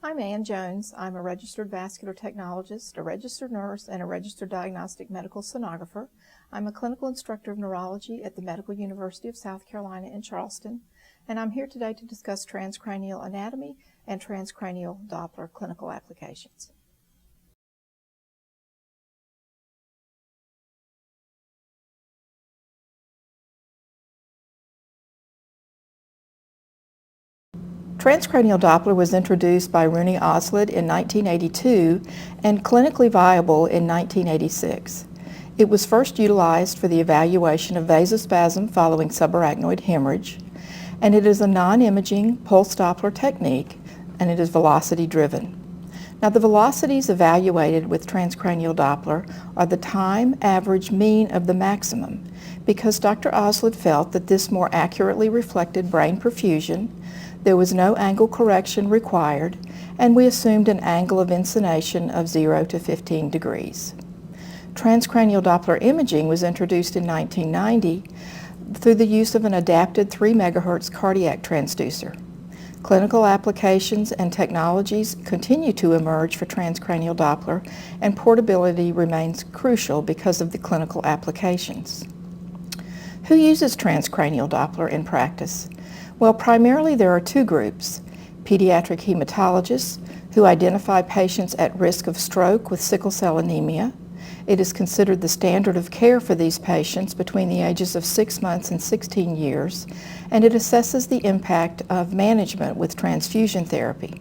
I'm Ann Jones. I'm a registered vascular technologist, a registered nurse, and a registered diagnostic medical sonographer. I'm a clinical instructor of neurology at the Medical University of South Carolina in Charleston, and I'm here today to discuss transcranial anatomy and transcranial Doppler clinical applications. Transcranial Doppler was introduced by Rooney Oslid in 1982 and clinically viable in 1986. It was first utilized for the evaluation of vasospasm following subarachnoid hemorrhage, and it is a non-imaging pulse Doppler technique, and it is velocity-driven. Now, the velocities evaluated with transcranial Doppler are the time average mean of the maximum, because Dr. Oslid felt that this more accurately reflected brain perfusion. There was no angle correction required, and we assumed an angle of insonation of 0 to 15 degrees. Transcranial Doppler imaging was introduced in 1990 through the use of an adapted 3 MHz cardiac transducer. Clinical applications and technologies continue to emerge for transcranial Doppler, and portability remains crucial because of the clinical applications. Who uses transcranial Doppler in practice? Well, primarily there are two groups: pediatric hematologists who identify patients at risk of stroke with sickle cell anemia. It is considered the standard of care for these patients between the ages of 6 months and 16 years, and it assesses the impact of management with transfusion therapy.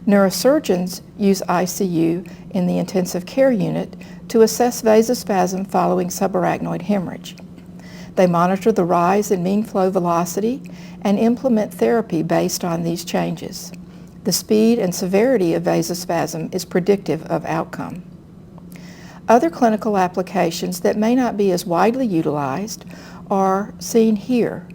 Neurosurgeons use ICU in the intensive care unit to assess vasospasm following subarachnoid hemorrhage. They monitor the rise in mean flow velocity and implement therapy based on these changes. The speed and severity of vasospasm is predictive of outcome. Other clinical applications that may not be as widely utilized are seen here.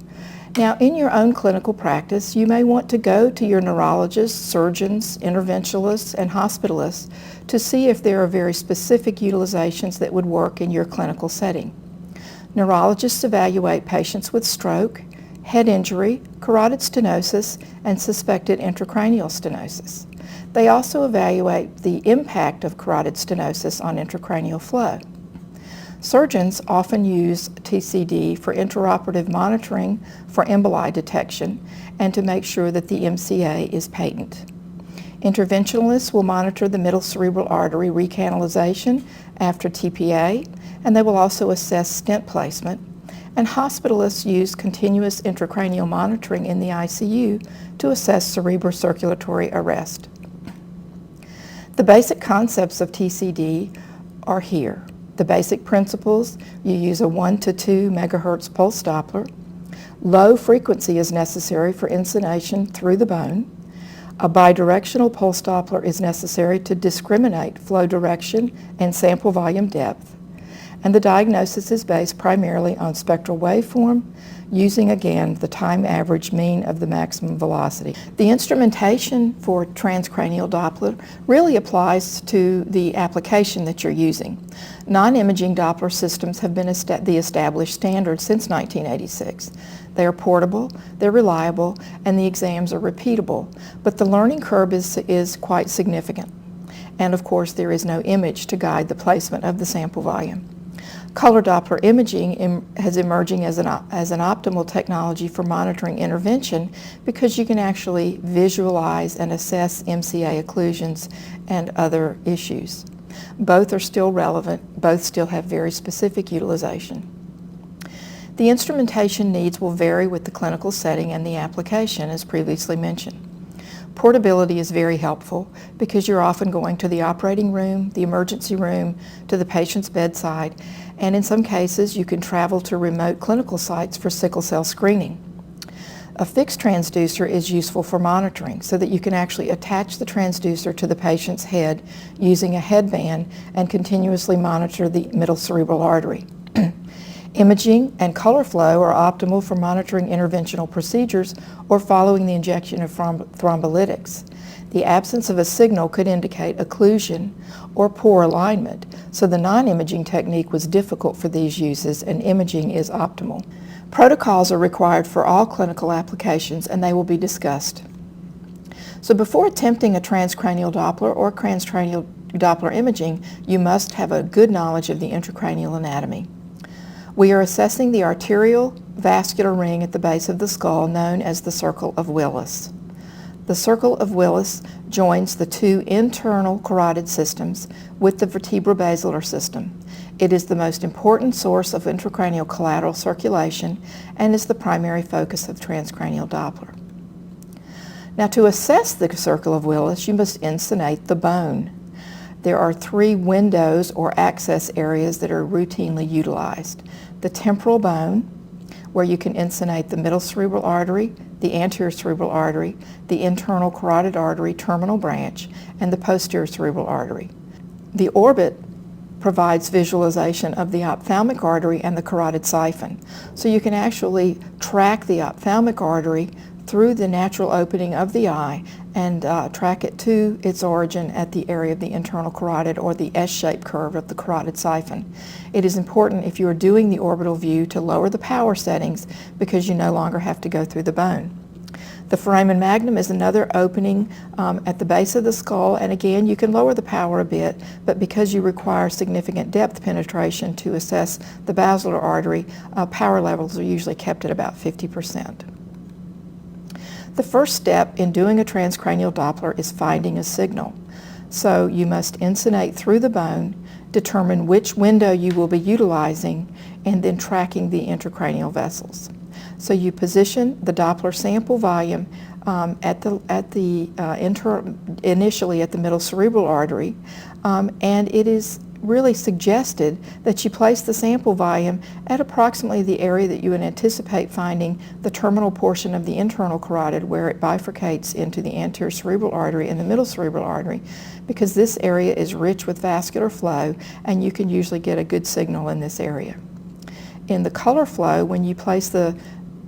Now, in your own clinical practice, you may want to go to your neurologists, surgeons, interventionalists, and hospitalists to see if there are very specific utilizations that would work in your clinical setting. Neurologists evaluate patients with stroke, head injury, carotid stenosis, and suspected intracranial stenosis. They also evaluate the impact of carotid stenosis on intracranial flow. Surgeons often use TCD for intraoperative monitoring for emboli detection and to make sure that the MCA is patent. Interventionalists will monitor the middle cerebral artery recanalization after TPA, and they will also assess stent placement. And hospitalists use continuous intracranial monitoring in the ICU to assess cerebrocirculatory arrest. The basic concepts of TCD are here. The basic principles: you use a 1 to 2 MHz pulse Doppler. Low frequency is necessary for insonation through the bone. A bidirectional pulse Doppler is necessary to discriminate flow direction and sample volume depth. And the diagnosis is based primarily on spectral waveform, using again the time average mean of the maximum velocity. The instrumentation for transcranial Doppler really applies to the application that you're using. Non-imaging Doppler systems have been the established standard since 1986. They are portable, they're reliable, and the exams are repeatable, but the learning curve is quite significant. And of course, there is no image to guide the placement of the sample volume. Color Doppler imaging has emerging as an optimal technology for monitoring intervention, because you can actually visualize and assess MCA occlusions and other issues. Both are still relevant, both still have very specific utilization. The instrumentation needs will vary with the clinical setting and the application, as previously mentioned. Portability is very helpful because you're often going to the operating room, the emergency room, to the patient's bedside, and in some cases you can travel to remote clinical sites for sickle cell screening. A fixed transducer is useful for monitoring so that you can actually attach the transducer to the patient's head using a headband and continuously monitor the middle cerebral artery. Imaging and color flow are optimal for monitoring interventional procedures or following the injection of thrombolytics. The absence of a signal could indicate occlusion or poor alignment, so the non-imaging technique was difficult for these uses, and imaging is optimal. Protocols are required for all clinical applications, and they will be discussed. So before attempting a transcranial Doppler or transcranial Doppler imaging, you must have a good knowledge of the intracranial anatomy. We are assessing the arterial vascular ring at the base of the skull known as the Circle of Willis. The Circle of Willis joins the two internal carotid systems with the vertebrobasilar system. It is the most important source of intracranial collateral circulation and is the primary focus of transcranial Doppler. Now, to assess the Circle of Willis, you must insonate the bone. There are three windows or access areas that are routinely utilized. The temporal bone, where you can insonate the middle cerebral artery, the anterior cerebral artery, the internal carotid artery terminal branch, and the posterior cerebral artery. The orbit provides visualization of the ophthalmic artery and the carotid siphon. So you can actually track the ophthalmic artery through the natural opening of the eye and track it to its origin at the area of the internal carotid or the S-shaped curve of the carotid siphon. It is important if you are doing the orbital view to lower the power settings because you no longer have to go through the bone. The foramen magnum is another opening at the base of the skull, and again you can lower the power a bit, but because you require significant depth penetration to assess the basilar artery, power levels are usually kept at about 50%. The first step in doing a transcranial Doppler is finding a signal. So you must insonate through the bone, determine which window you will be utilizing, and then tracking the intracranial vessels. So you position the Doppler sample volume initially at the middle cerebral artery, and it is really suggested that you place the sample volume at approximately the area that you would anticipate finding the terminal portion of the internal carotid where it bifurcates into the anterior cerebral artery and the middle cerebral artery, because this area is rich with vascular flow and you can usually get a good signal in this area. In the color flow, when you place the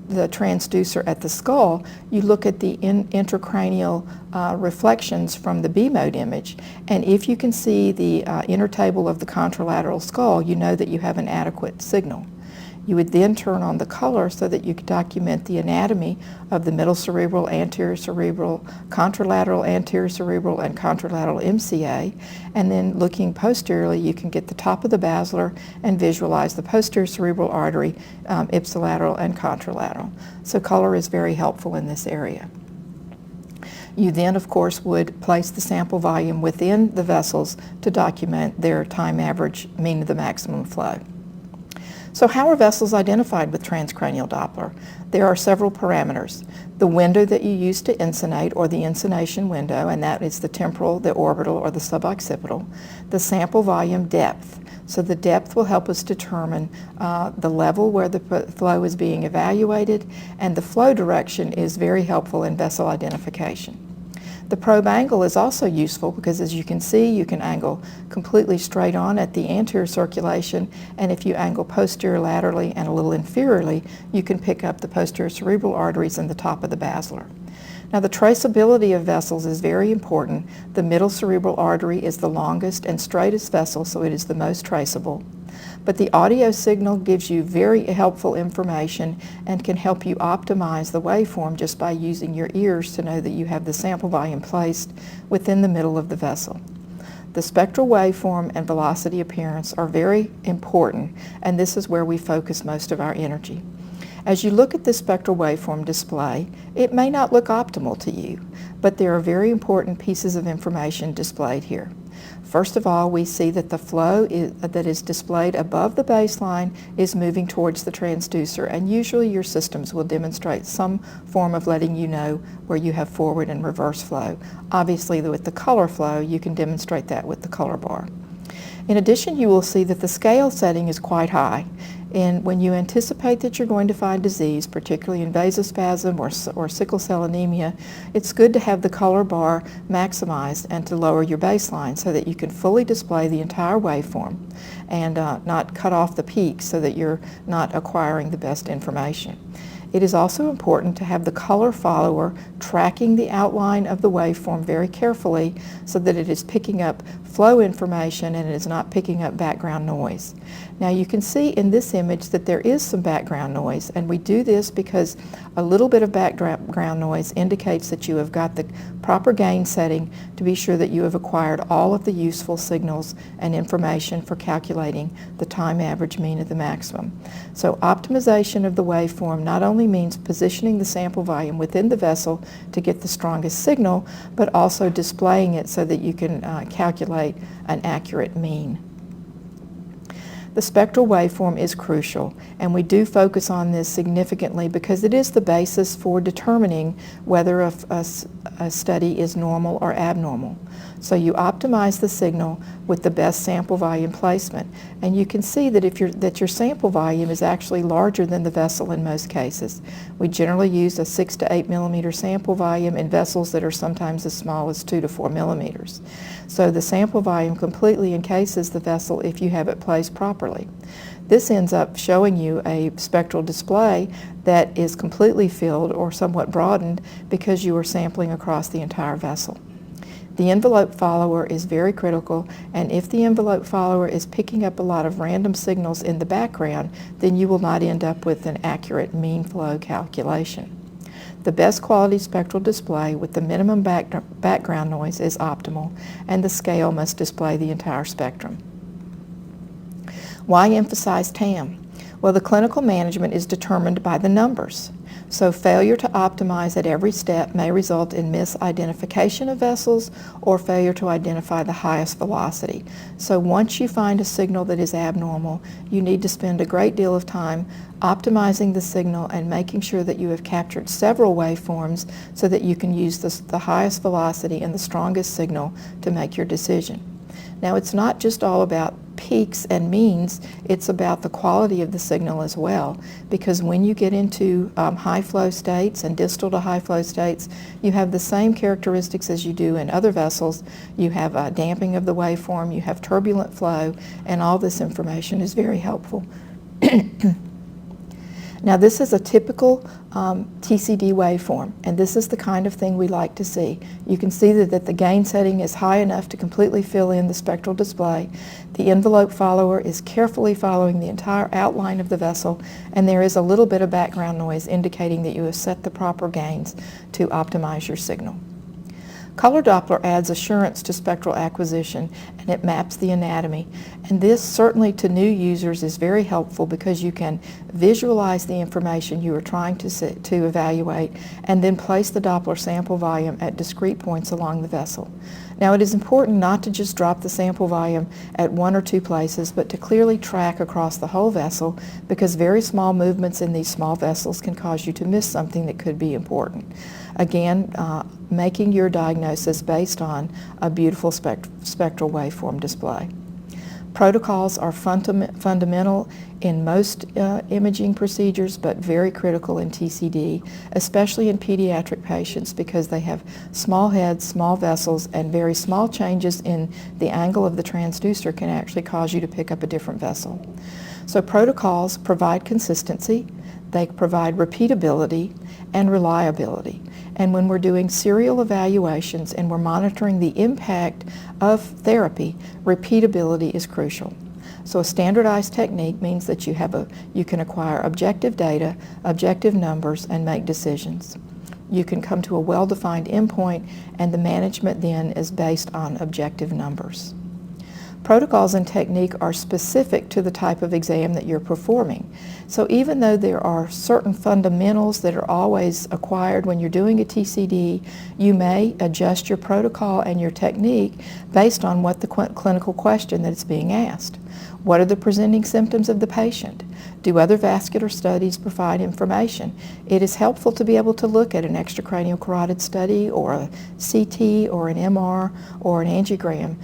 transducer at the skull, you look at the intracranial reflections from the B-mode image, and if you can see the inner table of the contralateral skull, you know that you have an adequate signal. You would then turn on the color so that you could document the anatomy of the middle cerebral, anterior cerebral, contralateral anterior cerebral, and contralateral MCA, and then looking posteriorly you can get the top of the basilar and visualize the posterior cerebral artery, ipsilateral and contralateral. So color is very helpful in this area. You then, of course, would place the sample volume within the vessels to document their time average mean of the maximum flow. So how are vessels identified with transcranial Doppler? There are several parameters. The window that you use to insonate, or the insonation window, and that is the temporal, the orbital, or the suboccipital. The sample volume depth. So the depth will help us determine the level where the flow is being evaluated, and the flow direction is very helpful in vessel identification. The probe angle is also useful because, as you can see, you can angle completely straight on at the anterior circulation, and if you angle posterior laterally and a little inferiorly, you can pick up the posterior cerebral arteries and the top of the basilar. Now, the traceability of vessels is very important. The middle cerebral artery is the longest and straightest vessel, so it is the most traceable. But the audio signal gives you very helpful information and can help you optimize the waveform just by using your ears to know that you have the sample volume placed within the middle of the vessel. The spectral waveform and velocity appearance are very important, and this is where we focus most of our energy. As you look at this spectral waveform display, it may not look optimal to you, but there are very important pieces of information displayed here. First of all, we see that the flow that is displayed above the baseline is moving towards the transducer, and usually your systems will demonstrate some form of letting you know where you have forward and reverse flow. Obviously, with the color flow, you can demonstrate that with the color bar. In addition, you will see that the scale setting is quite high. And when you anticipate that you're going to find disease, particularly in vasospasm or sickle cell anemia, it's good to have the color bar maximized and to lower your baseline so that you can fully display the entire waveform and not cut off the peaks so that you're not acquiring the best information. It is also important to have the color follower tracking the outline of the waveform very carefully so that it is picking up flow information and it is not picking up background noise. Now you can see in this image that there is some background noise, and we do this because a little bit of background noise indicates that you have got the proper gain setting to be sure that you have acquired all of the useful signals and information for calculating the time average mean of the maximum. So optimization of the waveform not only means positioning the sample volume within the vessel to get the strongest signal, but also displaying it so that you can calculate an accurate mean. The spectral waveform is crucial, and we do focus on this significantly because it is the basis for determining whether a study is normal or abnormal. So you optimize the signal with the best sample volume placement, and you can see that your sample volume is actually larger than the vessel in most cases. We generally use a 6 to 8 millimeter sample volume in vessels that are sometimes as small as 2 to 4 millimeters. So the sample volume completely encases the vessel if you have it placed properly. This ends up showing you a spectral display that is completely filled or somewhat broadened because you are sampling across the entire vessel. The envelope follower is very critical, and if the envelope follower is picking up a lot of random signals in the background, then you will not end up with an accurate mean flow calculation. The best quality spectral display with the minimum background noise is optimal, and the scale must display the entire spectrum. Why emphasize TAMM? Well, the clinical management is determined by the numbers. So failure to optimize at every step may result in misidentification of vessels or failure to identify the highest velocity. So once you find a signal that is abnormal, you need to spend a great deal of time optimizing the signal and making sure that you have captured several waveforms so that you can use the highest velocity and the strongest signal to make your decision. Now, it's not just all about peaks and means, it's about the quality of the signal as well, because when you get into high flow states and distal to high flow states, you have the same characteristics as you do in other vessels. You have a damping of the waveform, you have turbulent flow, and all this information is very helpful. Now, this is a typical TCD waveform, and this is the kind of thing we like to see. You can see that the gain setting is high enough to completely fill in the spectral display. The envelope follower is carefully following the entire outline of the vessel, and there is a little bit of background noise indicating that you have set the proper gains to optimize your signal. Color Doppler adds assurance to spectral acquisition, and it maps the anatomy. And this, certainly to new users, is very helpful because you can visualize the information you are trying to evaluate and then place the Doppler sample volume at discrete points along the vessel. Now, it is important not to just drop the sample volume at one or two places, but to clearly track across the whole vessel, because very small movements in these small vessels can cause you to miss something that could be important. Again, making your diagnosis based on a beautiful spectral waveform display. Protocols are fundamental in most imaging procedures, but very critical in TCD, especially in pediatric patients, because they have small heads, small vessels, and very small changes in the angle of the transducer can actually cause you to pick up a different vessel. So protocols provide consistency, they provide repeatability and reliability. And when we're doing serial evaluations and we're monitoring the impact of therapy, repeatability is crucial. So a standardized technique means that you can acquire objective data, objective numbers, and make decisions. You can come to a well-defined endpoint, and the management then is based on objective numbers. Protocols and technique are specific to the type of exam that you're performing. So even though there are certain fundamentals that are always acquired when you're doing a TCD, you may adjust your protocol and your technique based on what the clinical question that is being asked. What are the presenting symptoms of the patient? Do other vascular studies provide information? It is helpful to be able to look at an extracranial carotid study or a CT or an MR or an angiogram.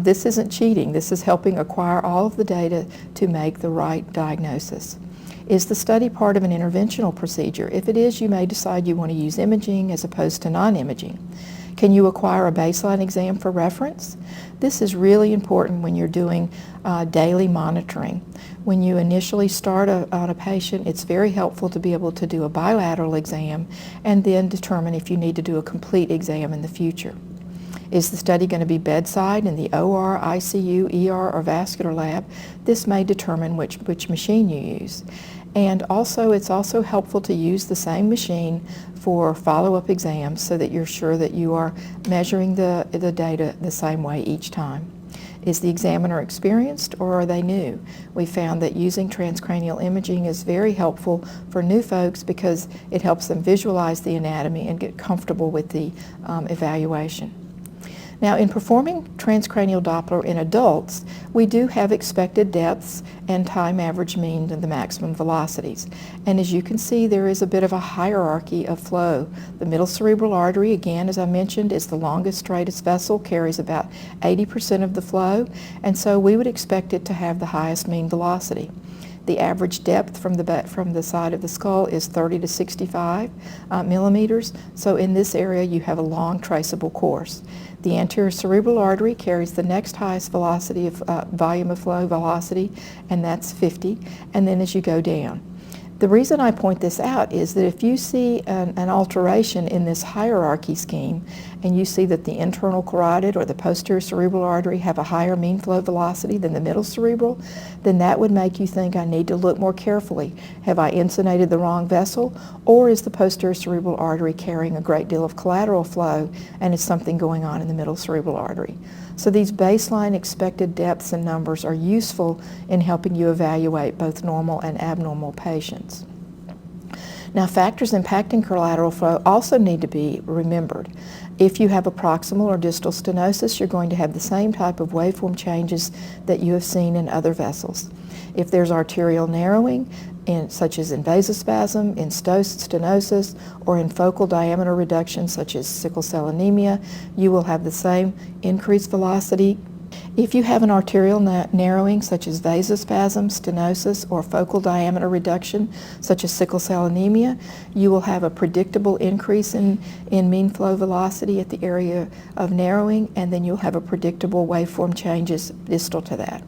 This isn't cheating. This is helping acquire all of the data to make the right diagnosis. Is the study part of an interventional procedure? If it is, you may decide you want to use imaging as opposed to non-imaging. Can you acquire a baseline exam for reference? This is really important when you're doing daily monitoring. When you initially start on a patient, it's very helpful to be able to do a bilateral exam and then determine if you need to do a complete exam in the future. Is the study going to be bedside in the OR, ICU, ER, or vascular lab? This may determine which machine you use. And also, it's also helpful to use the same machine for follow-up exams so that you're sure that you are measuring the data the same way each time. Is the examiner experienced or are they new? We found that using transcranial imaging is very helpful for new folks because it helps them visualize the anatomy and get comfortable with the evaluation. Now, in performing transcranial Doppler in adults, we do have expected depths and time average mean and the maximum velocities. And as you can see, there is a bit of a hierarchy of flow. The middle cerebral artery, again, as I mentioned, is the longest, straightest vessel, carries about 80% of the flow, and so we would expect it to have the highest mean velocity. The average depth from the side of the skull is 30 to 65 millimeters, so in this area you have a long traceable course. The anterior cerebral artery carries the next highest velocity of volume of flow velocity, and that's 50, and then as you go down. The reason I point this out is that if you see an alteration in this hierarchy scheme and you see that the internal carotid or the posterior cerebral artery have a higher mean flow velocity than the middle cerebral, then that would make you think I need to look more carefully. Have I insunated the wrong vessel, or is the posterior cerebral artery carrying a great deal of collateral flow and is something going on in the middle cerebral artery? So these baseline expected depths and numbers are useful in helping you evaluate both normal and abnormal patients. Now, factors impacting collateral flow also need to be remembered. If you have a proximal or distal stenosis, you're going to have the same type of waveform changes that you have seen in other vessels. If there's arterial narrowing, such as in vasospasm, in stenosis, or in focal diameter reduction, such as sickle cell anemia, you will have the same increased velocity. If you have an arterial narrowing, such as vasospasm, stenosis, or focal diameter reduction, such as sickle cell anemia, you will have a predictable increase in mean flow velocity at the area of narrowing, and then you'll have a predictable waveform changes distal to that.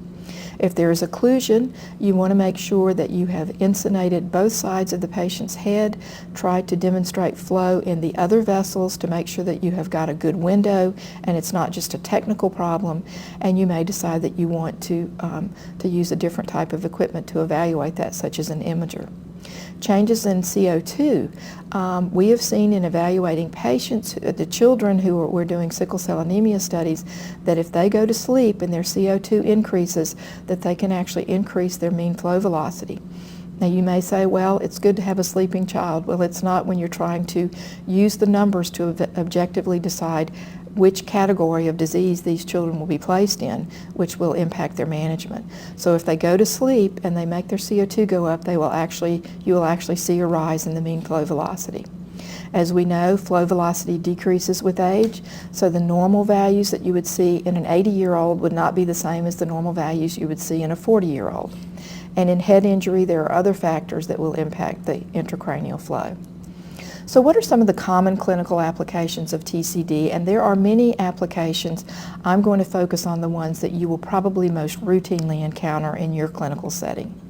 If there is occlusion, you want to make sure that you have insunated both sides of the patient's head, try to demonstrate flow in the other vessels to make sure that you have got a good window and it's not just a technical problem, and you may decide that you want to use a different type of equipment to evaluate that, such as an imager. Changes in CO2. We have seen in evaluating patients, the children who we're doing sickle cell anemia studies, that if they go to sleep and their CO2 increases, that they can actually increase their mean flow velocity. Now you may say, well, it's good to have a sleeping child. Well, it's not when you're trying to use the numbers to objectively decide which category of disease these children will be placed in, which will impact their management. So if they go to sleep and they make their CO2 go up, you will actually see a rise in the mean flow velocity. As we know, flow velocity decreases with age, so the normal values that you would see in an 80-year-old would not be the same as the normal values you would see in a 40-year-old. And in head injury, there are other factors that will impact the intracranial flow. So what are some of the common clinical applications of TCD? And there are many applications. I'm going to focus on the ones that you will probably most routinely encounter in your clinical setting.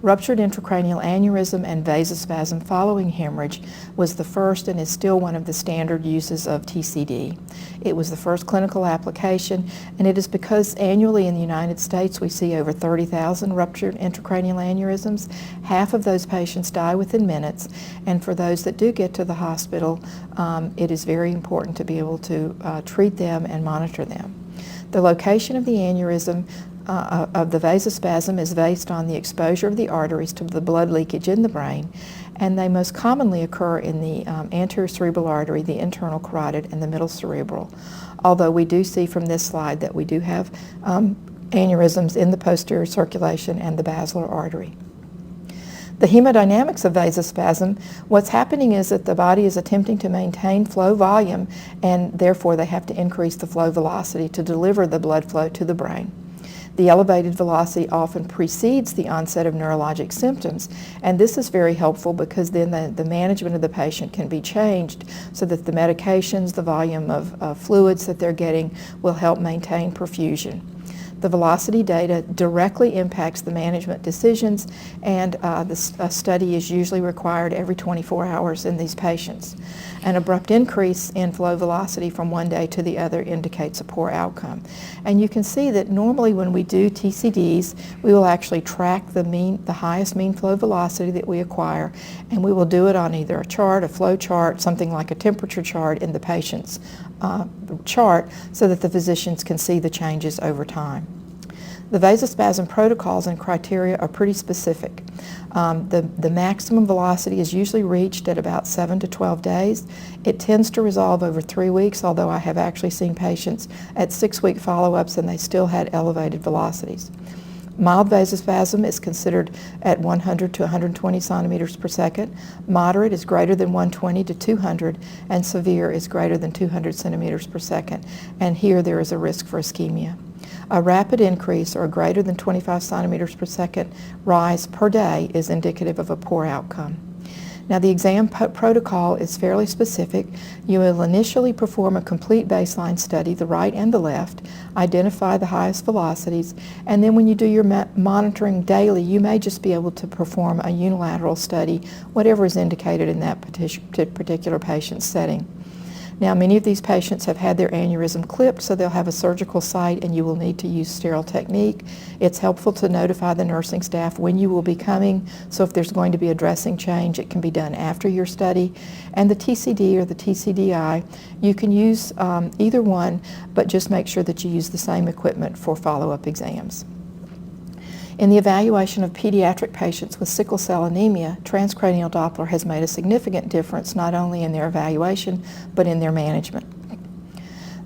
Ruptured intracranial aneurysm and vasospasm following hemorrhage was the first and is still one of the standard uses of TCD. It was the first clinical application, and it is because annually in the United States we see over 30,000 ruptured intracranial aneurysms. Half of those patients die within minutes, and for those that do get to the hospital, it is very important to be able to treat them and monitor them. The location of the aneurysm of the vasospasm is based on the exposure of the arteries to the blood leakage in the brain, and they most commonly occur in the anterior cerebral artery, the internal carotid, and the middle cerebral. Although we do see from this slide that we do have aneurysms in the posterior circulation and the basilar artery. The hemodynamics of vasospasm, what's happening is that the body is attempting to maintain flow volume, and therefore they have to increase the flow velocity to deliver the blood flow to the brain. The elevated velocity often precedes the onset of neurologic symptoms, and this is very helpful because then the management of the patient can be changed so that the medications, the volume of fluids that they're getting will help maintain perfusion. The velocity data directly impacts the management decisions, and a study is usually required every 24 hours in these patients. An abrupt increase in flow velocity from one day to the other indicates a poor outcome. And you can see that normally when we do TCDs, we will actually track the highest mean flow velocity that we acquire, and we will do it on either a chart, a flow chart, something like a temperature chart in the patient's chart, so that the physicians can see the changes over time. The vasospasm protocols and criteria are pretty specific. The maximum velocity is usually reached at about 7 to 12 days. It tends to resolve over 3 weeks, although I have actually seen patients at 6-week follow-ups and they still had elevated velocities. Mild vasospasm is considered at 100 to 120 centimeters per second. Moderate is greater than 120 to 200, and severe is greater than 200 centimeters per second. And here there is a risk for ischemia. A rapid increase or greater than 25 centimeters per second rise per day is indicative of a poor outcome. Now, the exam protocol is fairly specific. You will initially perform a complete baseline study, the right and the left, identify the highest velocities, and then when you do your monitoring daily, you may just be able to perform a unilateral study, whatever is indicated in that particular patient's setting. Now, many of these patients have had their aneurysm clipped, so they'll have a surgical site and you will need to use sterile technique. It's helpful to notify the nursing staff when you will be coming, so if there's going to be a dressing change, it can be done after your study. And the TCD or the TCDI, you can use either one, but just make sure that you use the same equipment for follow-up exams. In the evaluation of pediatric patients with sickle cell anemia, transcranial Doppler has made a significant difference not only in their evaluation, but in their management.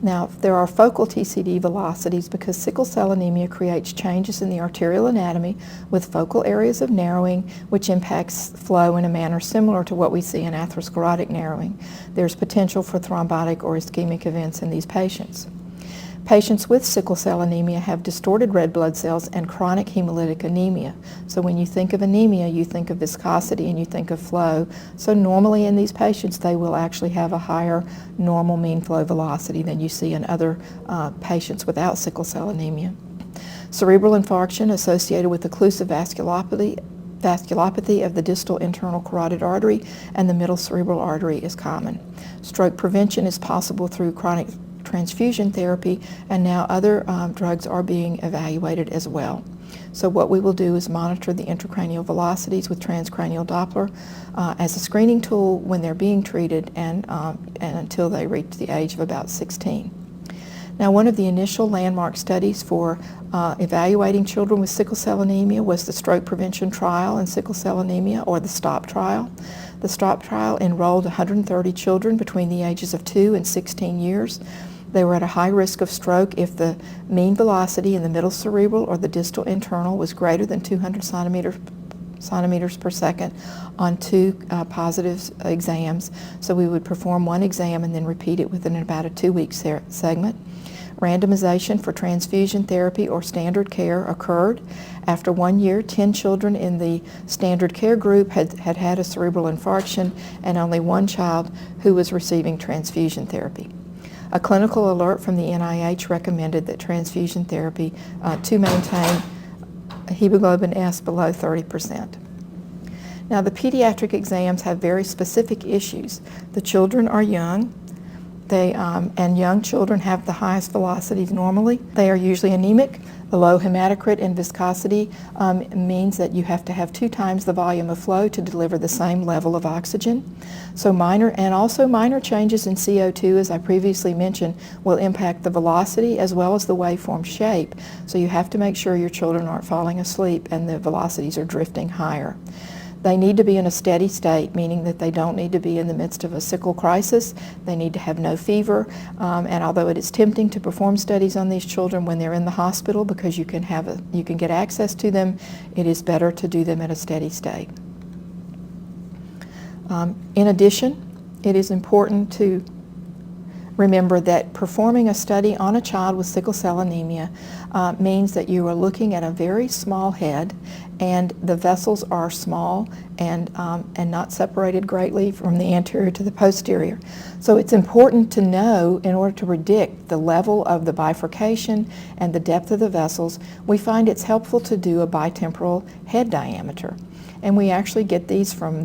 Now, there are focal TCD velocities because sickle cell anemia creates changes in the arterial anatomy with focal areas of narrowing, which impacts flow in a manner similar to what we see in atherosclerotic narrowing. There's potential for thrombotic or ischemic events in these patients. Patients with sickle cell anemia have distorted red blood cells and chronic hemolytic anemia. So when you think of anemia, you think of viscosity and you think of flow. So normally in these patients, they will actually have a higher normal mean flow velocity than you see in other patients without sickle cell anemia. Cerebral infarction associated with occlusive vasculopathy of the distal internal carotid artery and the middle cerebral artery is common. Stroke prevention is possible through chronic transfusion therapy, and now other drugs are being evaluated as well. So what we will do is monitor the intracranial velocities with transcranial Doppler as a screening tool when they're being treated and until they reach the age of about 16. Now, one of the initial landmark studies for evaluating children with sickle cell anemia was the stroke prevention trial in sickle cell anemia, or the STOP trial. The STOP trial enrolled 130 children between the ages of 2 and 16 years. They were at a high risk of stroke if the mean velocity in the middle cerebral or the distal internal was greater than 200 centimeters per second on 2 positive exams. So we would perform one exam and then repeat it within about a 2-week segment. Randomization for transfusion therapy or standard care occurred. After 1 year, 10 children in the standard care group had a cerebral infarction, and only 1 child who was receiving transfusion therapy. A clinical alert from the NIH recommended that transfusion therapy to maintain hemoglobin S below 30%. Now, the pediatric exams have very specific issues. The children are young. And young children have the highest velocities normally. They are usually anemic. The low hematocrit and viscosity means that you have to have 2 times the volume of flow to deliver the same level of oxygen. So minor changes in CO2, as I previously mentioned, will impact the velocity as well as the waveform shape. So you have to make sure your children aren't falling asleep and the velocities are drifting higher. They need to be in a steady state, meaning that they don't need to be in the midst of a sickle crisis. They need to have no fever, and although it is tempting to perform studies on these children when they're in the hospital because you can get access to them, it is better to do them at a steady state. In addition, it is important to remember that performing a study on a child with sickle cell anemia means that you are looking at a very small head, and the vessels are small and not separated greatly from the anterior to the posterior. So it's important to know, in order to predict the level of the bifurcation and the depth of the vessels, we find it's helpful to do a bitemporal head diameter. And we actually get these from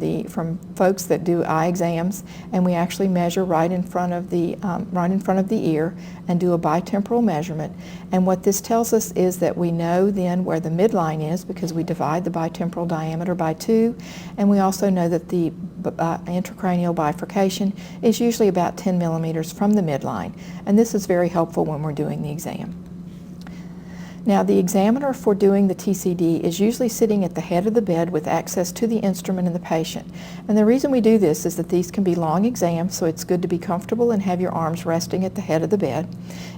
folks that do eye exams, and we actually measure right in front of the ear and do a bitemporal measurement. And what this tells us is that we know then where the midline is, because we divide the bitemporal diameter by 2, and we also know that the intracranial bifurcation is usually about 10 millimeters from the midline. And this is very helpful when we're doing the exam. Now, the examiner for doing the TCD is usually sitting at the head of the bed with access to the instrument and the patient. And the reason we do this is that these can be long exams, so it's good to be comfortable and have your arms resting at the head of the bed.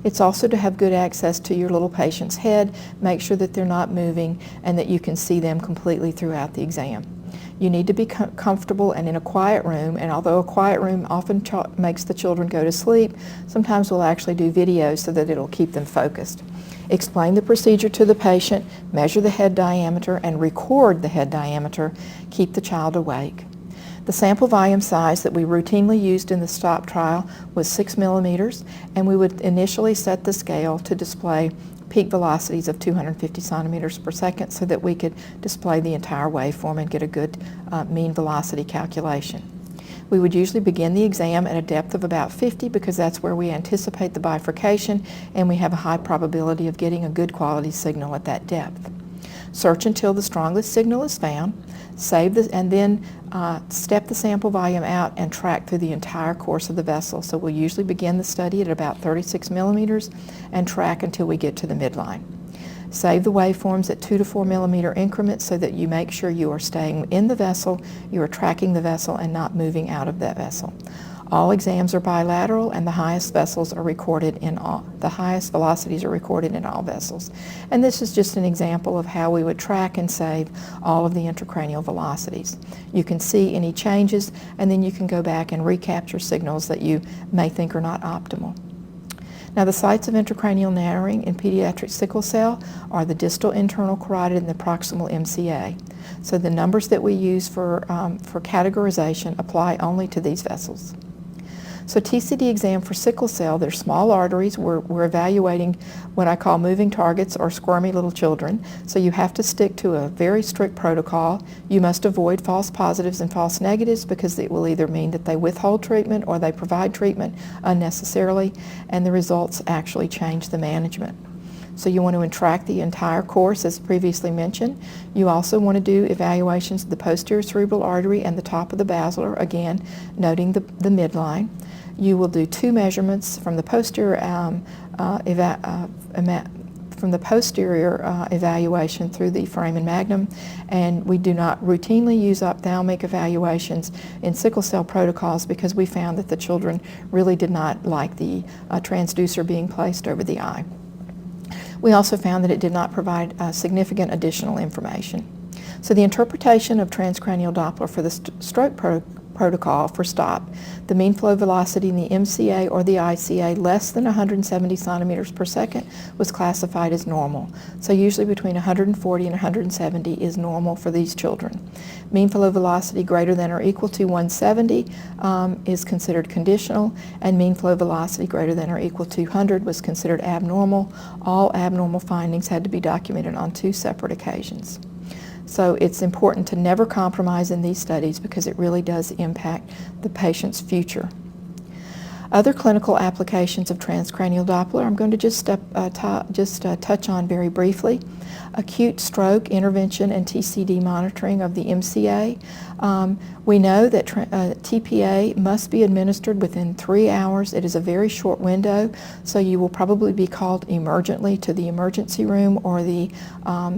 It's also to have good access to your little patient's head, make sure that they're not moving and that you can see them completely throughout the exam. You need to be comfortable and in a quiet room, and although a quiet room often makes the children go to sleep, sometimes we'll actually do videos so that it'll keep them focused. Explain the procedure to the patient, measure the head diameter, and record the head diameter. Keep the child awake. The sample volume size that we routinely used in the STOP trial was 6 millimeters, and we would initially set the scale to display peak velocities of 250 centimeters per second so that we could display the entire waveform and get a good mean velocity calculation. We would usually begin the exam at a depth of about 50 because that's where we anticipate the bifurcation, and we have a high probability of getting a good quality signal at that depth. Search until the strongest signal is found, save this, and then step the sample volume out and track through the entire course of the vessel. So we'll usually begin the study at about 36 millimeters and track until we get to the midline. Save the waveforms at 2 to 4 millimeter increments so that you make sure you are staying in the vessel, you are tracking the vessel and not moving out of that vessel. All exams are bilateral, and the highest velocities are recorded in all vessels. And this is just an example of how we would track and save all of the intracranial velocities. You can see any changes, and then you can go back and recapture signals that you may think are not optimal. Now, the sites of intracranial narrowing in pediatric sickle cell are the distal internal carotid and the proximal MCA. So the numbers that we use for categorization apply only to these vessels. So TCD exam for sickle cell, they're small arteries. We're evaluating what I call moving targets or squirmy little children. So you have to stick to a very strict protocol. You must avoid false positives and false negatives because it will either mean that they withhold treatment or they provide treatment unnecessarily, and the results actually change the management. So you want to track the entire course as previously mentioned. You also want to do evaluations of the posterior cerebral artery and the top of the basilar, again noting the midline. You will do 2 measurements from the posterior evaluation through the foramen magnum, and we do not routinely use ophthalmic evaluations in sickle cell protocols because we found that the children really did not like the transducer being placed over the eye. We also found that it did not provide significant additional information. So the interpretation of transcranial Doppler for the stroke protocol for STOP, the mean flow velocity in the MCA or the ICA less than 170 centimeters per second was classified as normal. So usually between 140 and 170 is normal for these children. Mean flow velocity greater than or equal to 170 is considered conditional, and mean flow velocity greater than or equal to 100 was considered abnormal. All abnormal findings had to be documented on 2 separate occasions. So it's important to never compromise in these studies because it really does impact the patient's future. Other clinical applications of transcranial Doppler I'm going to just touch on very briefly. Acute stroke intervention and TCD monitoring of the MCA. We know that TPA must be administered within 3 hours. It is a very short window, so you will probably be called emergently to the emergency room or the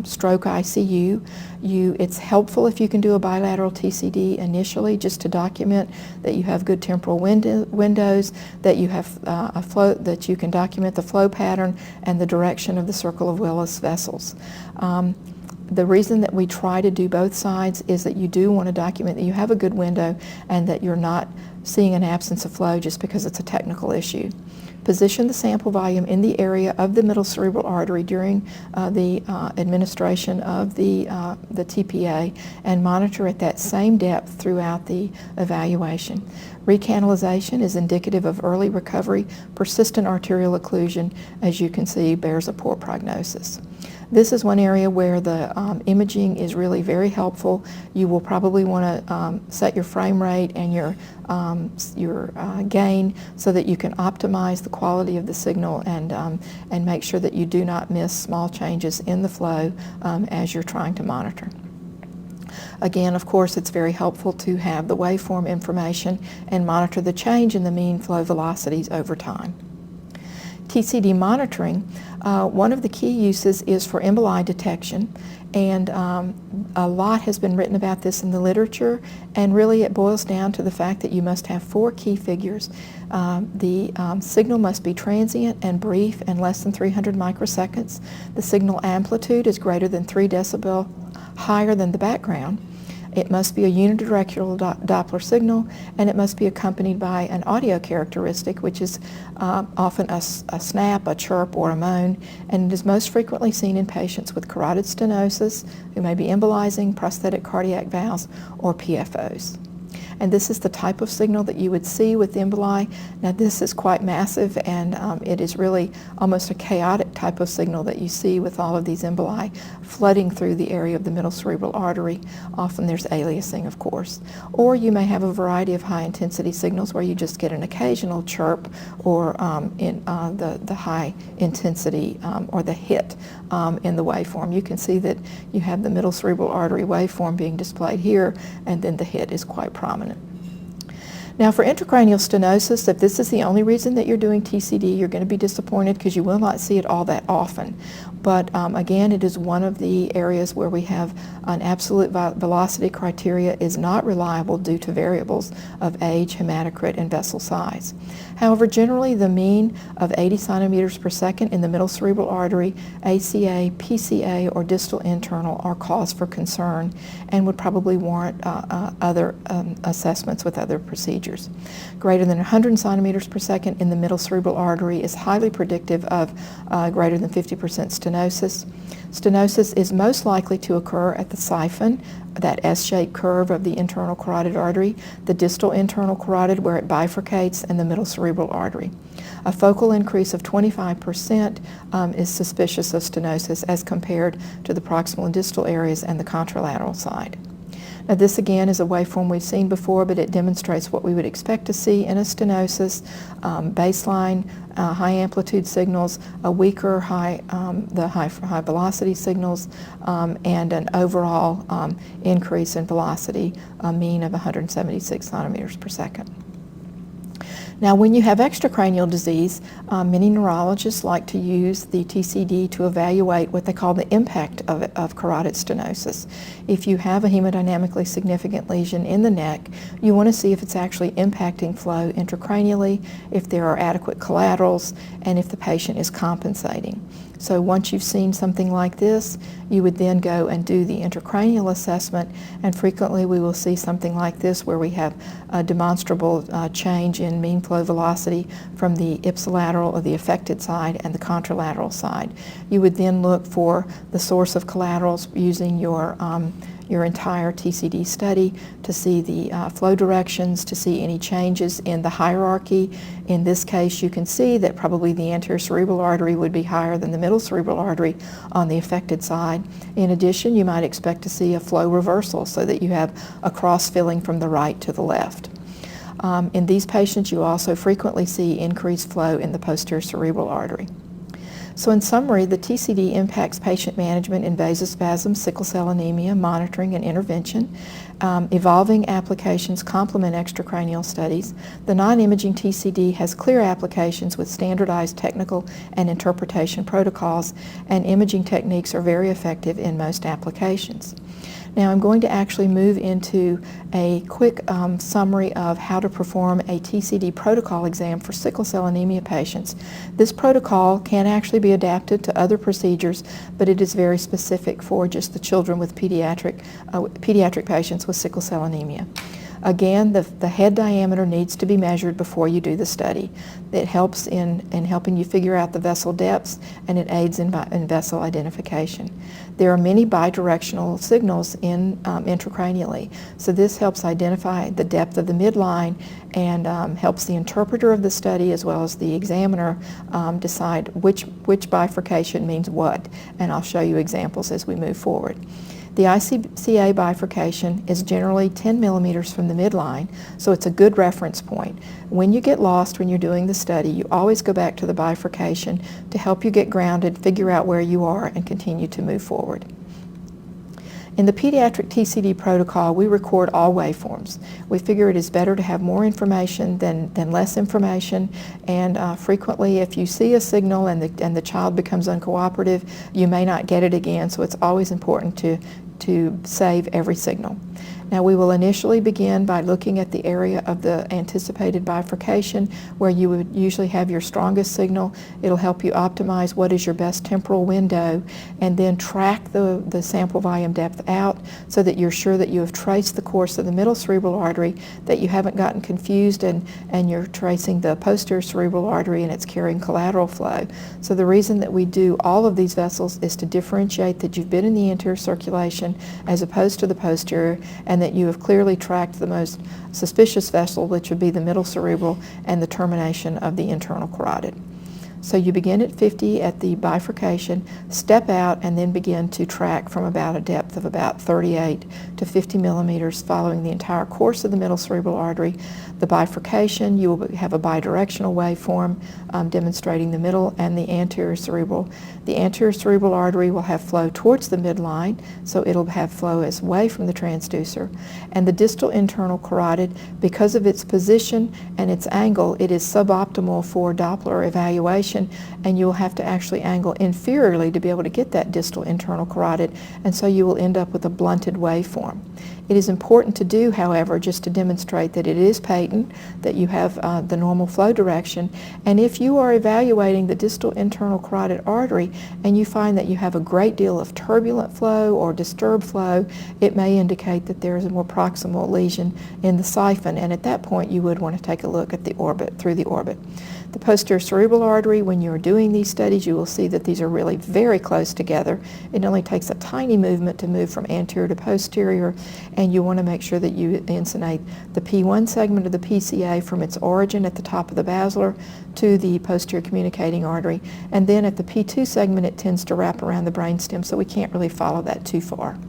stroke ICU. It's helpful if you can do a bilateral TCD initially just to document that you have good temporal windows, that you have a flow, that you can document the flow pattern and the direction of the circle of Willis vessels. The reason that we try to do both sides is that you do want to document that you have a good window and that you're not seeing an absence of flow just because it's a technical issue. Position the sample volume in the area of the middle cerebral artery during the administration of the TPA and monitor at that same depth throughout the evaluation. Recanalization is indicative of early recovery. Persistent arterial occlusion, as you can see, bears a poor prognosis. This is one area where the imaging is really very helpful. You will probably want to set your frame rate and your gain so that you can optimize the quality of the signal and make sure that you do not miss small changes in the flow as you're trying to monitor. Again, of course, it's very helpful to have the waveform information and monitor the change in the mean flow velocities over time. TCD monitoring, one of the key uses is for emboli detection, and a lot has been written about this in the literature, and really it boils down to the fact that you must have 4 key figures. The signal must be transient and brief and less than 300 microseconds. The signal amplitude is greater than 3 decibel higher than the background. It must be a unidirectional Doppler signal, and it must be accompanied by an audio characteristic, which is often a snap, a chirp, or a moan, and it is most frequently seen in patients with carotid stenosis who may be embolizing prosthetic cardiac valves or PFOs. And this is the type of signal that you would see with emboli. Now this is quite massive, and it is really almost a chaotic type of signal that you see with all of these emboli flooding through the area of the middle cerebral artery. Often there's aliasing, of course. Or you may have a variety of high intensity signals where you just get an occasional chirp or the high intensity or the hit in the waveform. You can see that you have the middle cerebral artery waveform being displayed here, and then the hit is quite prominent. Now for intracranial stenosis, if this is the only reason that you're doing TCD, you're going to be disappointed because you will not see it all that often. But again, it is one of the areas where we have an absolute velocity criteria is not reliable due to variables of age, hematocrit, and vessel size. However, generally the mean of 80 centimeters per second in the middle cerebral artery, ACA, PCA, or distal internal are cause for concern and would probably warrant other assessments with other procedures. Greater than 100 centimeters per second in the middle cerebral artery is highly predictive of greater than 50% stenosis. Stenosis is most likely to occur at the siphon, that S-shaped curve of the internal carotid artery, the distal internal carotid where it bifurcates, and the middle cerebral artery. A focal increase of 25% is suspicious of stenosis as compared to the proximal and distal areas and the contralateral side. Now this again is a waveform we've seen before, but it demonstrates what we would expect to see in a stenosis, baseline high amplitude signals, a weaker high velocity signals, and an overall increase in velocity, a mean of 176 centimeters per second. Now, when you have extracranial disease, many neurologists like to use the TCD to evaluate what they call the impact of carotid stenosis. If you have a hemodynamically significant lesion in the neck, you want to see if it's actually impacting flow intracranially, if there are adequate collaterals, and if the patient is compensating. So once you've seen something like this, you would then go and do the intracranial assessment, and frequently we will see something like this where we have a demonstrable change in mean flow velocity from the ipsilateral or the affected side and the contralateral side. You would then look for the source of collaterals using your entire TCD study to see the flow directions, to see any changes in the hierarchy. In this case, you can see that probably the anterior cerebral artery would be higher than the middle cerebral artery on the affected side. In addition, you might expect to see a flow reversal so that you have a cross-filling from the right to the left. In these patients, you also frequently see increased flow in the posterior cerebral artery. So in summary, the TCD impacts patient management in vasospasm, sickle cell anemia, monitoring, and intervention. Evolving applications complement extracranial studies. The non-imaging TCD has clear applications with standardized technical and interpretation protocols, and imaging techniques are very effective in most applications. Now I'm going to actually move into a quick summary of how to perform a TCD protocol exam for sickle cell anemia patients. This protocol can actually be be adapted to other procedures, but it is very specific for just the children with pediatric patients with sickle cell anemia. Again, the head diameter needs to be measured before you do the study. It helps in helping you figure out the vessel depths, and it aids in vessel identification. There are many bidirectional signals intracranially, so this helps identify the depth of the midline and helps the interpreter of the study as well as the examiner decide which bifurcation means what, and I'll show you examples as we move forward. The ICCA bifurcation is generally 10 millimeters from the midline, so it's a good reference point. When you get lost when you're doing the study, you always go back to the bifurcation to help you get grounded, figure out where you are, and continue to move forward. In the Pediatric TCD protocol, we record all waveforms. We figure it is better to have more information than less information, and frequently if you see a signal and the child becomes uncooperative, you may not get it again, so it's always important to save every signal. Now we will initially begin by looking at the area of the anticipated bifurcation where you would usually have your strongest signal. It'll help you optimize what is your best temporal window, and then track the sample volume depth out so that you're sure that you have traced the course of the middle cerebral artery, that you haven't gotten confused and you're tracing the posterior cerebral artery and it's carrying collateral flow. So the reason that we do all of these vessels is to differentiate that you've been in the anterior circulation as opposed to the posterior, and that you have clearly tracked the most suspicious vessel, which would be the middle cerebral and the termination of the internal carotid. So you begin at 50 at the bifurcation, step out, and then begin to track from about a depth of about 38 to 50 millimeters following the entire course of the middle cerebral artery. The bifurcation, you will have a bidirectional waveform demonstrating the middle and the anterior cerebral. The anterior cerebral artery will have flow towards the midline, so it'll have flow as away from the transducer. And the distal internal carotid, because of its position and its angle, it is suboptimal for Doppler evaluation, and you will have to actually angle inferiorly to be able to get that distal internal carotid, and so you will end up with a blunted waveform. It is important to do, however, just to demonstrate that it is patent, that you have the normal flow direction, and if you are evaluating the distal internal carotid artery and you find that you have a great deal of turbulent flow or disturbed flow, it may indicate that there is a more proximal lesion in the siphon, and at that point you would want to take a look at the orbit, through the orbit. The posterior cerebral artery, when you're doing these studies, you will see that these are really very close together. It only takes a tiny movement to move from anterior to posterior, and you want to make sure that you insunate the P1 segment of the PCA from its origin at the top of the basilar to the posterior communicating artery, and then at the P2 segment it tends to wrap around the brainstem, so we can't really follow that too far.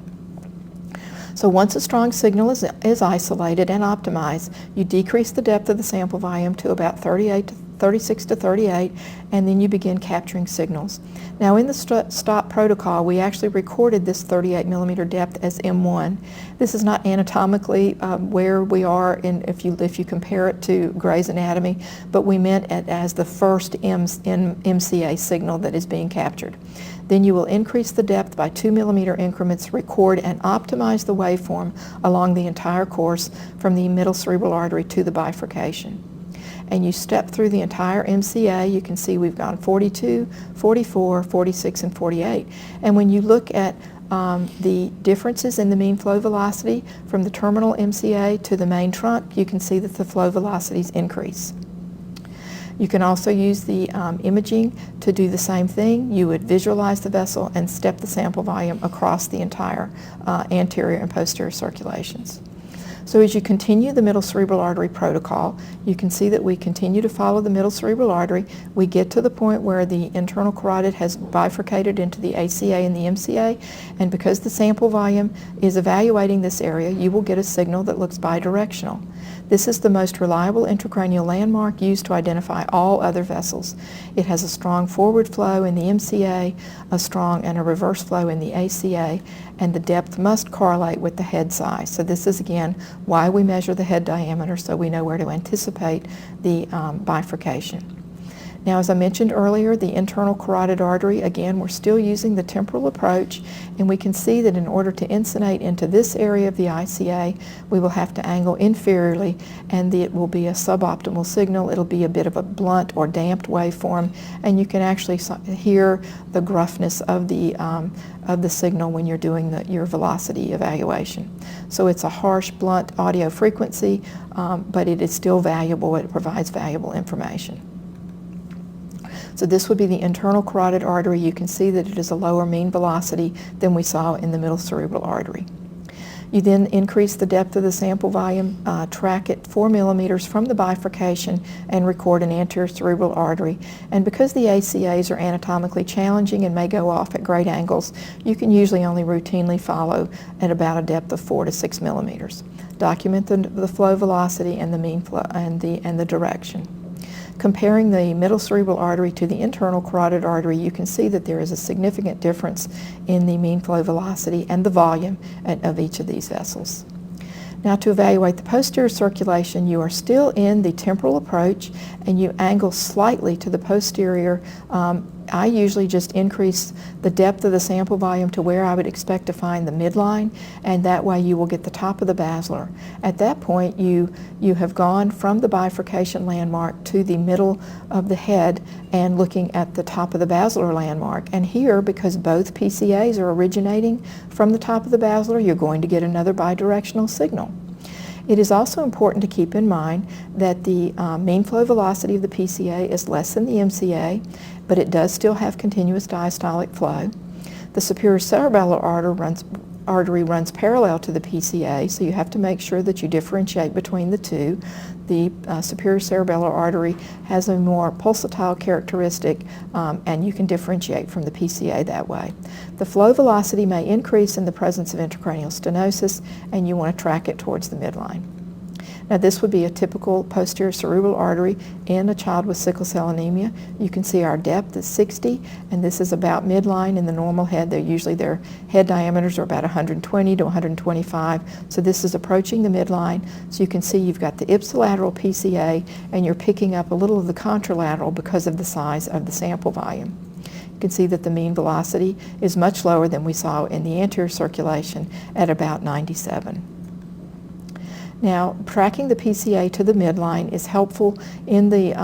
So once a strong signal is isolated and optimized, you decrease the depth of the sample volume to about 36 to 38, and then you begin capturing signals. Now in the STOP protocol, we actually recorded this 38 millimeter depth as M1. This is not anatomically where we are if you compare it to Gray's Anatomy, but we meant it as the first MCA signal that is being captured. Then you will increase the depth by 2 millimeter increments, record and optimize the waveform along the entire course from the middle cerebral artery to the bifurcation. And you step through the entire MCA. You can see we've gone 42, 44, 46, and 48. And when you look at the differences in the mean flow velocity from the terminal MCA to the main trunk, you can see that the flow velocities increase. You can also use the imaging to do the same thing. You would visualize the vessel and step the sample volume across the entire anterior and posterior circulations. So as you continue the middle cerebral artery protocol, you can see that we continue to follow the middle cerebral artery. We get to the point where the internal carotid has bifurcated into the ACA and the MCA, and because the sample volume is evaluating this area, you will get a signal that looks bidirectional. This is the most reliable intracranial landmark used to identify all other vessels. It has a strong forward flow in the MCA, a strong and a reverse flow in the ACA, and the depth must correlate with the head size. So this is again why we measure the head diameter, so we know where to anticipate the bifurcation. Now, as I mentioned earlier, the internal carotid artery, again, we're still using the temporal approach, and we can see that in order to insinate into this area of the ICA, we will have to angle inferiorly, and it will be a suboptimal signal. It'll be a bit of a blunt or damped waveform, and you can actually hear the gruffness of the signal when you're doing your velocity evaluation. So it's a harsh, blunt audio frequency, but it is still valuable. It provides valuable information. So this would be the internal carotid artery. You can see that it is a lower mean velocity than we saw in the middle cerebral artery. You then increase the depth of the sample volume, track it 4 millimeters from the bifurcation, and record an anterior cerebral artery. And because the ACAs are anatomically challenging and may go off at great angles, you can usually only routinely follow at about a depth of 4 to 6 millimeters. Document the flow velocity and the mean flow and the direction. Comparing the middle cerebral artery to the internal carotid artery, you can see that there is a significant difference in the mean flow velocity and the volume of each of these vessels. Now, to evaluate the posterior circulation, you are still in the temporal approach, and you angle slightly to the posterior. I usually just increase the depth of the sample volume to where I would expect to find the midline, and that way you will get the top of the basilar. At that point, you have gone from the bifurcation landmark to the middle of the head and looking at the top of the basilar landmark. And here, because both PCAs are originating from the top of the basilar, you're going to get another bidirectional signal. It is also important to keep in mind that the mean flow velocity of the PCA is less than the MCA, but it does still have continuous diastolic flow. The superior cerebellar artery runs parallel to the PCA, so you have to make sure that you differentiate between the two. The superior cerebellar artery has a more pulsatile characteristic, and you can differentiate from the PCA that way. The flow velocity may increase in the presence of intracranial stenosis, and you want to track it towards the midline. Now, this would be a typical posterior cerebral artery in a child with sickle cell anemia. You can see our depth is 60, and this is about midline in the normal head. Their head diameters are about 120 to 125, so this is approaching the midline. So you can see you've got the ipsilateral PCA, and you're picking up a little of the contralateral because of the size of the sample volume. You can see that the mean velocity is much lower than we saw in the anterior circulation at about 97. Now, tracking the PCA to the midline is helpful in the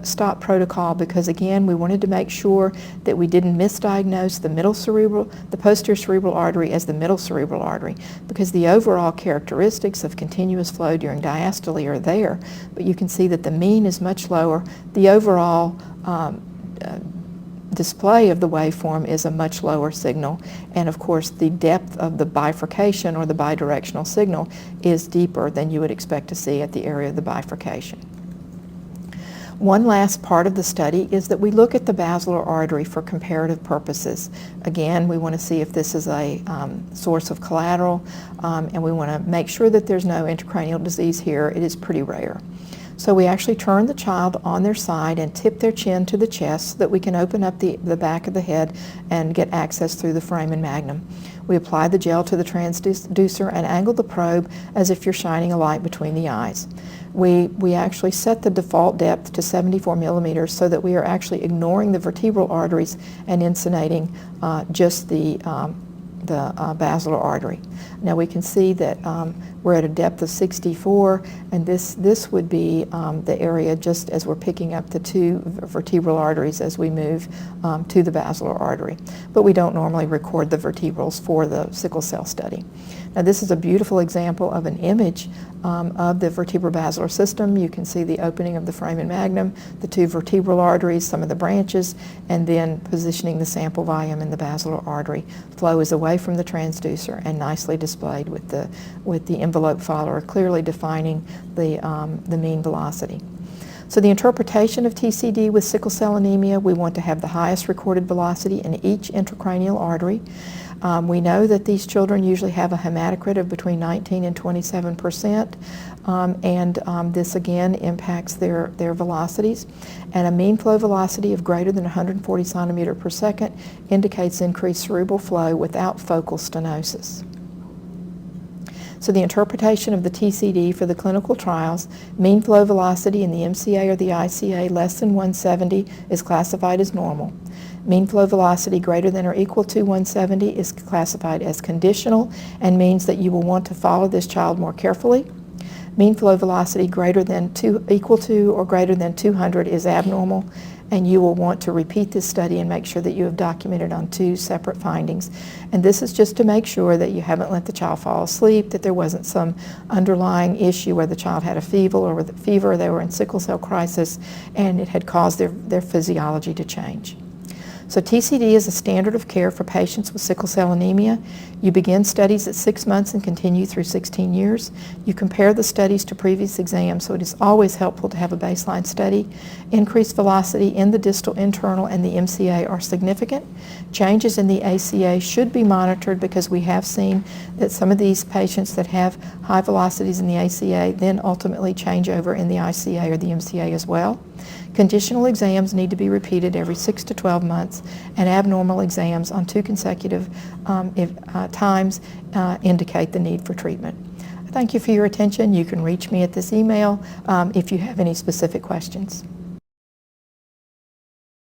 STOP protocol because, again, we wanted to make sure that we didn't misdiagnose the posterior cerebral artery as the middle cerebral artery, because the overall characteristics of continuous flow during diastole are there, but you can see that the mean is much lower. The overall display of the waveform is a much lower signal, and of course the depth of the bifurcation or the bidirectional signal is deeper than you would expect to see at the area of the bifurcation. One last part of the study is that we look at the basilar artery for comparative purposes. Again, we want to see if this is a source of collateral, and we want to make sure that there's no intracranial disease here. It is pretty rare. So we actually turn the child on their side and tip their chin to the chest so that we can open up the back of the head and get access through the foramen magnum. We apply the gel to the transducer and angle the probe as if you're shining a light between the eyes. We actually set the default depth to 74 millimeters so that we are actually ignoring the vertebral arteries and insinating just the basilar artery. Now we can see that we're at a depth of 64, and this would be the area just as we're picking up the two vertebral arteries as we move to the basilar artery. But we don't normally record the vertebrals for the sickle cell study. Now this is a beautiful example of an image of the vertebrobasilar system. You can see the opening of the foramen magnum, the two vertebral arteries, some of the branches, and then positioning the sample volume in the basilar artery. Flow is away from the transducer and nicely displayed with the envelope follower clearly defining the mean velocity. So the interpretation of TCD with sickle cell anemia, we want to have the highest recorded velocity in each intracranial artery. We know that these children usually have a hematocrit of between 19 and 27%, and this again impacts their velocities. And a mean flow velocity of greater than 140 centimeter per second indicates increased cerebral flow without focal stenosis. So the interpretation of the TCD for the clinical trials, mean flow velocity in the MCA or the ICA less than 170 is classified as normal. Mean flow velocity greater than or equal to 170 is classified as conditional and means that you will want to follow this child more carefully. Mean flow velocity equal to or greater than 200 is abnormal, and you will want to repeat this study and make sure that you have documented on 2 separate findings. And this is just to make sure that you haven't let the child fall asleep, that there wasn't some underlying issue where the child had a fever or they were in sickle cell crisis and it had caused their physiology to change. So TCD is a standard of care for patients with sickle cell anemia. You begin studies at 6 months and continue through 16 years. You compare the studies to previous exams, so it is always helpful to have a baseline study. Increased velocity in the distal internal and the MCA are significant. Changes in the ACA should be monitored because we have seen that some of these patients that have high velocities in the ACA then ultimately change over in the ICA or the MCA as well. Conditional exams need to be repeated every 6 to 12 months, and abnormal exams on 2 consecutive times indicate the need for treatment. Thank you for your attention. You can reach me at this email if you have any specific questions.